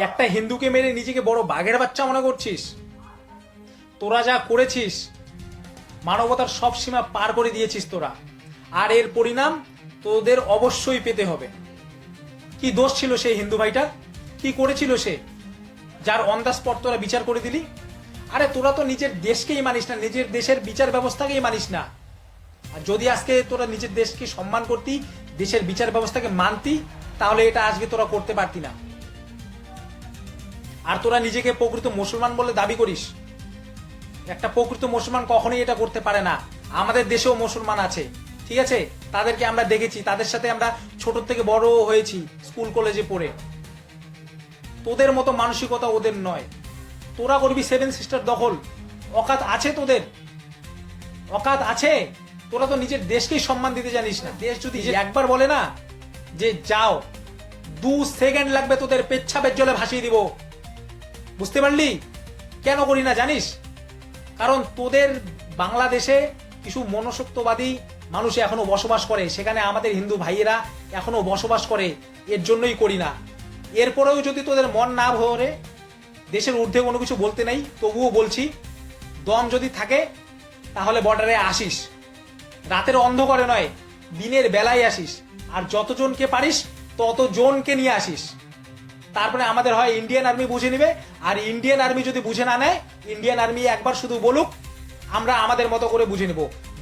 একটা হিন্দুকে মেরে নিজেকে বড় বাঘের বাচ্চা মনে করছিস? তোরা যা করেছিস মানবতার সব সীমা পার করে দিয়েছিস তোরা, আর এর পরিণাম তোদের অবশ্যই পেতে হবে। কি দোষ ছিল সেই হিন্দু ভাইটা? কি করেছিল সে, যার অন দ্য স্পট তোরা বিচার করে দিলি? আরে তোরা তো নিজের দেশকেই মানিস না, নিজের দেশের বিচার ব্যবস্থাকেই মানিস না। আর যদি আজকে তোরা নিজের দেশকে সম্মান করতি, দেশের বিচার ব্যবস্থাকে মানতি, তাহলে এটা আজকে তোরা করতে পারতি না। আর তোরা নিজেকে প্রকৃত মুসলমান বলে দাবি করিস। একটা প্রকৃত মুসলমান কখনোই এটা করতে পারে না। আমাদের দেশেও মুসলমান আছে, ঠিক আছে? তাদেরকে আমরা দেখেছি, তাদের সাথে আমরা ছোট থেকে বড় হয়েছি স্কুল কলেজে পড়ে। তোদের মতো মানসিকতা ওদের নয়। তোরা করবি সেভেন সিস্টার দখল। অকাত আছে তোদের, অকাত আছে। তোরা তো নিজের দেশকেই সম্মান দিতে জানিস না। দেশ যদি একবার বলে না যে যাও, 2 সেকেন্ড লাগবে তোদের পেচ্ছাপের জলে ভাসিয়ে দিব। বুঝতে পারলি? কেন করি না জানিস? কারণ তোদের বাংলাদেশে কিছু মনসত্ববাদী মানুষ এখনো বসবাস করে, সেখানে আমাদের হিন্দু ভাইয়েরা এখনো বসবাস করে, এর জন্যই করি না। এরপরেও যদি তোদের মন না ভরে, দেশের ঊর্ধ্বে কোনো কিছু বলতে নেই, তবুও বলছি, দম যদি থাকে তাহলে বর্ডারে আসিস। রাতের অন্ধকারে নয়, দিনের বেলায় আসিস। আর যতজনকে পারিস ততজনকে নিয়ে আসিস। তারপরে আমাদের হয় ইন্ডিয়ান আর্মি বুঝে নিবে। আর ইন্ডিয়ান আর্মি যদি বুঝে না নেয়, ইন্ডিয়ান আর্মি একবার শুধু বলুক, আমরা আমাদের মতো করে বুঝে নেব।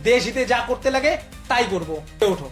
দেশ হিতে যা করতে লাগে তাই করবো। ওঠো।